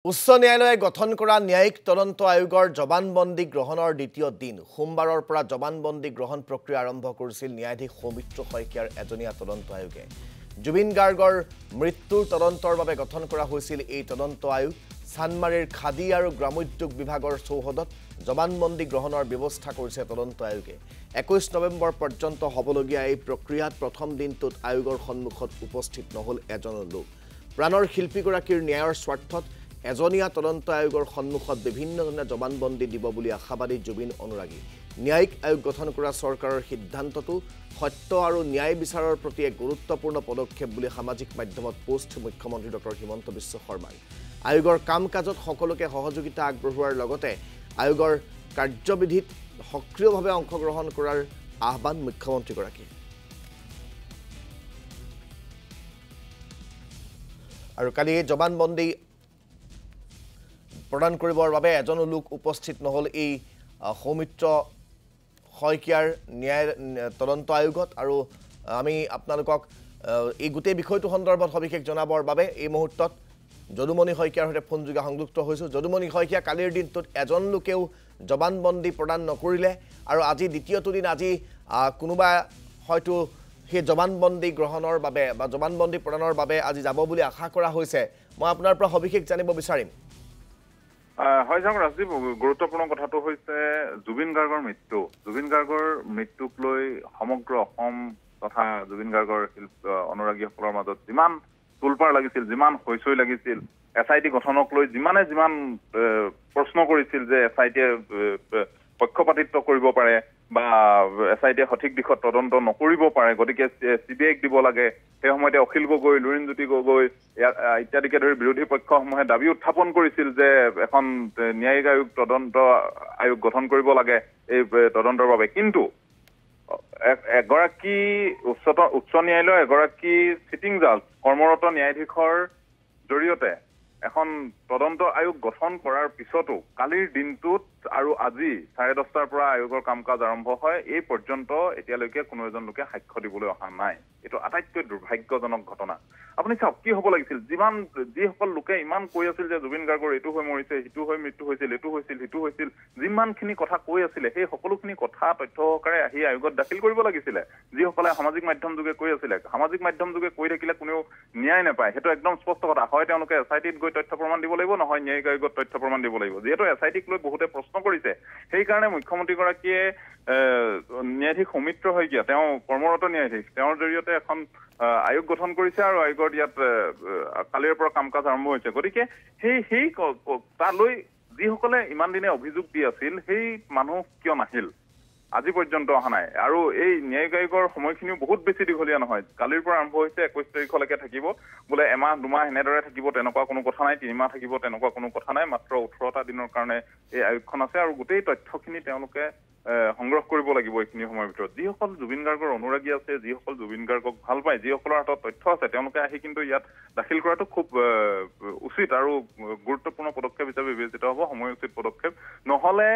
উচ্চ ন্যায়ালয়ে গঠন কৰা ন্যায়িক তদন্ত আয়োগৰ জবানবন্দী গ্ৰহণৰ দ্বিতীয় দিন সোমবাৰৰ পৰা জবানবন্দী গ্ৰহণ প্ৰক্ৰিয়া আৰম্ভ কৰিছিল ন্যায়াধীশ সৌমিত্ৰ শইকীয়াৰ এজনীয়া তদন্ত আয়োগে জুবিন গাৰ্গৰ মৃত্যুৰ তদন্তৰ বাবে গঠন কৰা হৈছিল এই তদন্ত আয়োগ সানমাৰীৰ খাদী আৰু গ্ৰামোদ্যোগ বিভাগৰ চৌহদত জবানবন্দী গ্ৰহণৰ ব্যৱস্থা কৰিছে তদন্ত আয়োগে 21 নৱেম্বৰ পৰ্যন্ত হ'বলগীয়া এই প্ৰক্ৰিয়াত প্ৰথম দিনটোত আয়োগৰ সন্মুখত উপস্থিত নহল এজনো লোক প্ৰাণৰ শিল্পীগৰাকীৰ ন্যায়ৰ স্বাৰ্থত এজনীয়া তদন্ত আয়োগৰ সন্মুখত বিভিন্নজনে জবানবন্দী দিব বুলি আশাবাদী জুবিন অনুৰাগী ন্যায়িক আয়োগ গঠন কৰা চৰকাৰৰ সিদ্ধান্তটো সত্য আৰু ন্যায় বিচাৰৰ প্ৰতি এক গুৰুত্বপূৰ্ণ পদক্ষেপ বুলি সামাজিক মাধ্যমত পোষ্ট মুখ্যমন্ত্ৰী ডক্টৰ হিমন্ত বিশ্ব শৰ্মাই আয়োগৰ কাম-কাজত সকলোকে সহযোগিতা আগবঢ়োৱাৰ লগতে আয়োগৰ কাৰ্যবিধিত সক্ৰিয়ভাৱে অংশগ্ৰহণ কৰাৰ আহ্বান মুখ্যমন্ত্ৰীগৰাকীৰ আৰু কালি জবানবন্দী প্ৰদান কৰিবৰ বাবে এজনো লোক উপস্থিত নহল এই সৌমিত্ৰ শইকীয়াৰ ন্যায় তদন্ত আয়োগত আৰু আমি আপোনালোকক এই গোটেই বিষয়টো সন্দৰ্ভত সবিশেষ জনাবৰ বাবে এই মুহূৰ্তত যদুমণি শইকীয়াৰ সৈতে ফোন যোগে সংযুক্ত হৈছো যদুমণি শইকীয়া কালিৰ দিনটোত এজন লোকেও জবানবন্দী প্ৰদান নকৰিলে আৰু আজি দ্বিতীয়টো দিন আজি কোনোবা হয়তো সেই জবানবন্দী গ্ৰহণৰ বাবে বা জবানবন্দী প্ৰদানৰ বাবে আজি যাব বুলি আশা কৰা হৈছে মই আপোনাৰ পৰা সবিশেষ জানিব বিচাৰিম হয় যাওক ৰাজদীপ গুৰুত্বপূৰ্ণ কথাটো হৈছে জুবিন গাৰ্গৰ মৃত্যুক লৈ সমগ্ৰ অসম তথা জুবিন গাৰ্গৰ অনুৰাগীসকলৰ মাজত যিমান তুলপাৰ লাগিছিল যিমান হৈছৈ লাগিছিল এছআইটি গঠনক লৈ যিমান প্ৰশ্ন কৰিছিল যে এছআইটিয়ে পক্ষপাতিত্ব কৰিব পাৰে বা এছআইটিয়ে সঠিক দিশত তদন্ত নকৰিব পাৰে গতিকে সিবিআইক দিব লাগে সেই সময়তে অখিল গগৈ লুৰিণজ্যোতি গগৈ ইত্যাদিকে ধৰি বিৰোধী পক্ষসমূহে দাবী উত্থাপন কৰিছিল যে এখন ন্যায়িক আয়োগ তদন্ত আয়োগ গঠন কৰিব লাগে এই তদন্তৰ বাবে কিন্তু এগৰাকী উচ্চ ন্যায়ালয়ৰ এগৰাকী চিটিং জাজ কৰ্মৰত ন্যায়াধীশৰ জৰিয়তে এখন তদন্ত আয়োগ গঠন কৰাৰ পিছতো কালিৰ দিনটোত আৰু আজি 10:30টাৰ পৰা আয়োগৰ কাম-কাজ আৰম্ভ হয় এই পৰ্যন্ত এতিয়ালৈকে কোনো এজন লোকে সাক্ষ্য দিবলৈ অহা নাই এটো আটাইতকৈ দুৰ্ভাগ্যজনক ঘটনা আপুনি চাওক কি হ'ব লাগিছিল যিসকল লোকে ইমান কৈ আছিল যে জুবিন গাৰ্গৰ এইটো হৈ মৰিছে হিটো হৈ মৃত্যু হৈছিল এইটো হৈছিল যিমানখিনি কথা কৈ আছিলে সেই সকলোখিনি কথা তথ্য সহকাৰে আহি আয়োগত দাখিল কৰিব লাগিছিলে যিসকলে সামাজিক মাধ্যম যোগে কৈ আছিলে সামাজিক মাধ্যম যোগে কৈ থাকিলে কোনেও ন্যায় নাপায় সেইটো একদম স্পষ্ট কথা হয় তেওঁলোকে এছআইটিত গৈ তথ্য প্ৰমাণ দিব লাগিব নহয় ন্যায়িক আয়োগত তথ্য প্ৰমাণ দিব লাগিব যিহেতু এছআইটিক লৈ বহুতে প্ৰশ্ন কৰিছে সেই কাৰণে মুখ্যমন্ত্ৰীগৰাকীয়ে ন্যায়াধীশ সৌমিত্ৰ শইকীয়া তেওঁ কৰ্মৰত ন্যায়াধীশ তেওঁৰ জৰিয়তে এখন আয়োগ গঠন কৰিছে আৰু আয়োগৰ ইয়াত কালিৰ পৰা কাম-কাজ আৰম্ভ হৈছে গতিকে সেই তালৈ যিসকলে ইমান দিনে অভিযোগ দি আছিল সেই মানুহ কিয় নাহিল আজি পৰ্যন্ত অহা নাই আৰু এই ন্যায়িক আয়োগৰ সময়খিনিও বহুত বেছি দীঘলীয়া নহয় কালিৰ পৰা আৰম্ভ হৈছে 21 তাৰিখলৈকে থাকিব বোলে এমাহ দুমাহ এনেদৰে থাকিব তেনেকুৱা কোনো কথা নাই 3 মাহ থাকিব তেনেকুৱা কোনো কথা নাই মাত্ৰ 18টা দিনৰ কাৰণে এই আয়োগখন আছে আৰু গোটেই তথ্যখিনি তেওঁলোকে সংগ্ৰহ কৰিব লাগিব এইখিনি সময়ৰ ভিতৰত যিসকল জুবিন গাৰ্গৰ অনুৰাগী আছে যিসকল জুবিন গাৰ্গক ভাল পায় যিসকলৰ হাতত তথ্য আছে তেওঁলোকে আহি কিন্তু ইয়াত দাখিল কৰাটো খুব উচিত আৰু গুৰুত্বপূৰ্ণ পদক্ষেপ হিচাপে বিবেচিত হ'ব সময়োচিত পদক্ষেপ নহলে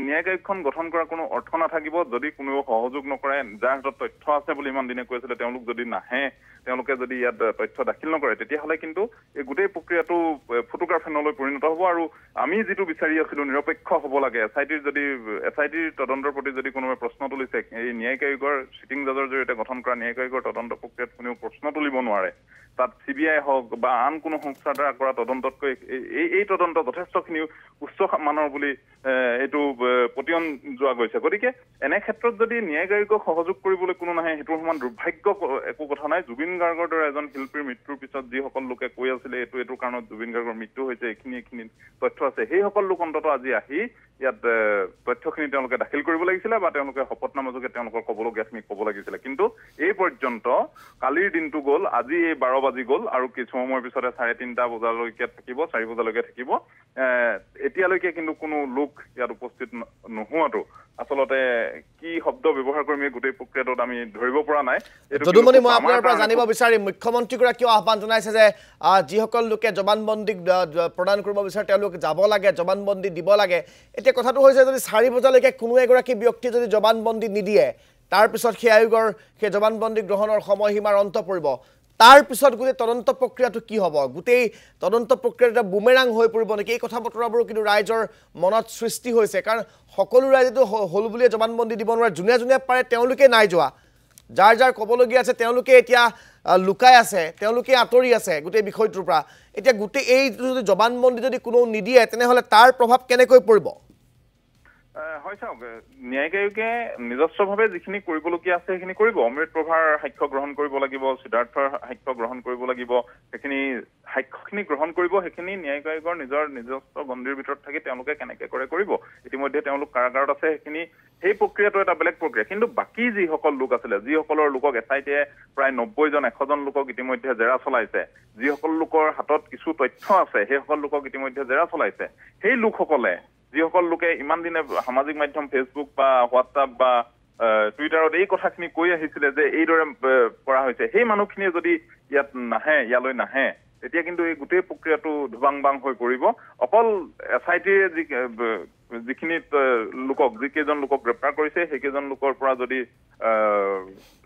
ন্যায়িক আয়োগখন গঠন কৰাৰ কোনো অৰ্থ নাথাকিব যদি কোনেও সহযোগ নকৰে যাৰ হাতত তথ্য আছে বুলি ইমান দিনে কৈ আছিলে তেওঁলোক যদি নাহে তেওঁলোকে যদি ইয়াত তথ্য দাখিল নকৰে তেতিয়াহ'লে কিন্তু এই গোটেই প্ৰক্ৰিয়াটো ফটোগ্ৰাফেনলৈ পৰিণত হ'ব আৰু আমি যিটো বিচাৰি আছিলো নিৰপেক্ষ হ'ব লাগে এছআইটিৰ তদন্তৰ প্ৰতি যদি কোনোবাই প্ৰশ্ন তুলিছে এই ন্যায়িক আয়োগৰ চিটিং জাজৰ জৰিয়তে গঠন কৰা ন্যায়িক আয়োগৰ তদন্ত প্ৰক্ৰিয়াত কোনেও প্ৰশ্ন তুলিব নোৱাৰে তাত সিবিআই হওক বা আন কোনো সংস্থাৰ দ্বাৰা কৰা তদন্ততকৈ এই তদন্ত যথেষ্টখিনি উচ্চ মানৰ বুলি এইটো প্ৰতিয়ন যোৱা গৈছে গতিকে এনে ক্ষেত্ৰত যদি ন্যায়িক আয়োগক সহযোগ কৰিবলৈ কোনো নাহে সেইটোৰ সমান দুৰ্ভাগ্য একো কথা নাই জুবিন গাৰ্গৰ দৰে এজন শিল্পীৰ মৃত্যুৰ পিছত যিসকল লোকে কৈ আছিলে এইটো কাৰণত জুবিন গাৰ্গৰ মৃত্যু হৈছে এইখিনি তথ্য আছে সেইসকল লোক অন্ততঃ আজি আহি ইয়াত তথ্যখিনি তেওঁলোকে দাখিল কৰিব লাগিছিলে বা তেওঁলোকে শপতনামা যোগে তেওঁলোকৰ ক'বলগীয়াখিনি ক'ব লাগিছিলে কিন্তু এই পৰ্যন্ত কালিৰ দিনটো গ'ল আজি এই 12 বাজি গ'ল আৰু কিছু সময়ৰ পিছতে 3:30 বজালৈকে থাকিব 4 বজালৈকে থাকিব এতিয়ালৈকে কিন্তু কোনো লোক ইয়াত উপস্থিত নোহোৱাটো আচলতে কি শব্দ ব্যৱহাৰ কৰিম এই গোটেই প্ৰক্ৰিয়াটোত আমি ধৰিব পৰা নাই যদুমণি মই আপোনাৰ পৰা জানিব বিচাৰিম মুখ্যমন্ত্ৰীগৰাকীয়ে আহ্বান জনাইছে যে যিসকল লোকে জবানবন্দী প্ৰদান কৰিব বিচাৰে তেওঁলোক যাব লাগে জবানবন্দী দিব লাগে এতিয়া কথাটো হৈছে যদি 4 বজালৈকে কোনো এগৰাকী ব্যক্তি যদি জবানবন্দী নিদিয়ে তাৰ পিছত সেই আয়োগৰ সেই জবানবন্দী গ্ৰহণৰ সময়সীমাৰ অন্ত পৰিব তাৰ পিছত গোটেই তদন্ত প্ৰক্ৰিয়াটো কি হ'ব গোটেই তদন্ত প্ৰক্ৰিয়াটো বুমেৰাং হৈ পৰিব নেকি এই কথা বতৰাবোৰ কিন্তু ৰাইজৰ মনত সৃষ্টি হৈছে কাৰণ সকলো ৰাইজেতো হল বুলিয়ে জবানবন্দী দিব নোৱাৰে যোনে যোনে পাৰে তেওঁলোকে নাই যোৱা যাৰ যাৰ ক'বলগীয়া আছে তেওঁলোকে এতিয়া লুকাই আছে তেওঁলোকে আঁতৰি আছে গোটেই বিষয়টোৰ পৰা এতিয়া গোটেই এই যদি জবানবন্দী যদি কোনো নিদিয়ে তেনেহ'লে তাৰ প্ৰভাৱ কেনেকৈ পৰিব হয় চাওক ন্যায়িক আয়োগে নিজস্বভাৱে যিখিনি কৰিবলগীয়া আছে সেইখিনি কৰিব অমৃত প্ৰভাৰ সাক্ষ্য গ্ৰহণ কৰিব লাগিব সিদ্ধাৰ্থৰ সাক্ষ্য গ্ৰহণ কৰিব লাগিব সেইখিনি সাক্ষ্যখিনি গ্ৰহণ কৰিব সেইখিনি ন্যায়িক আয়োগৰ নিজস্ব গণ্ডিৰ ভিতৰত থাকি তেওঁলোকে কেনেকৈ কৰিব ইতিমধ্যে তেওঁলোক কাৰাগাৰত আছে সেইখিনি সেই প্ৰক্ৰিয়াটো এটা বেলেগ প্ৰক্ৰিয়া কিন্তু বাকী যিসকল লোক আছিলে যিসকলৰ লোকক এছআইটিয়ে প্ৰায় 90জন 100জন লোকক ইতিমধ্যে জেৰা চলাইছে যিসকল লোকৰ হাতত কিছু তথ্য আছে সেইসকল লোকক ইতিমধ্যে জেৰা চলাইছে সেই লোকসকলে যিসকল লোকে ইমান দিনে সামাজিক মাধ্যম ফেচবুক বা হোৱাটছআপ বা টুইটাৰত এই কথাখিনি কৈ আহিছিলে যে এইদৰে কৰা হৈছে সেই মানুহখিনিয়ে যদি ইয়ালৈ নাহে তেতিয়া কিন্তু এই গোটেই প্ৰক্ৰিয়াটো ধুবাং বাং হৈ পৰিব অকল এছআইটিয়ে যিখিনি লোকক যিকেইজন লোকক গ্ৰেপ্তাৰ কৰিছে সেইকেইজন লোকৰ পৰা যদি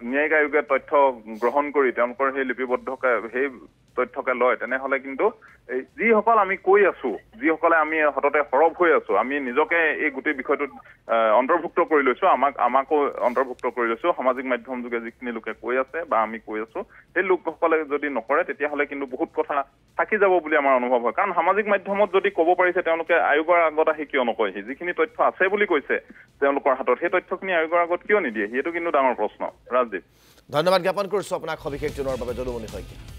ন্যায়িক আয়োগে তথ্য গ্ৰহণ কৰি তেওঁলোকৰ সেই লিপিবদ্ধকে সেই তথ্যকে লয় তেনেহ'লে কিন্তু যিসকল আমি কৈ আছো যিসকলে আমি হঠাতে সৰব হৈ আছো আমি নিজকে এই গোটেই বিষয়টোত অন্তৰ্ভুক্ত কৰি লৈছো আমাকো অন্তৰ্ভুক্ত কৰি লৈছো সামাজিক মাধ্যম যোগে যিখিনি লোকে কৈ আছে বা আমি কৈ আছো সেই লোকসকলে যদি নকৰে তেতিয়াহ'লে কিন্তু বহুত কথা থাকি যাব বুলি আমাৰ অনুভৱ হয় কাৰণ সামাজিক মাধ্যমত যদি ক'ব পাৰিছে তেওঁলোকে আয়োগৰ আগত আহি কিয় নকয় যিখিনি তথ্য আছে বুলি কৈছে তেওঁলোকৰ হাতত সেই তথ্যখিনি আয়োগৰ আগত কিয় নিদিয়ে সেইটো কিন্তু ডাঙৰ প্ৰশ্ন ৰাজদীপ ধন্যবাদ জ্ঞাপন কৰিছো আপোনাক সবিশেষ জনোৱাৰ বাবে যদুমণি শইকীয়া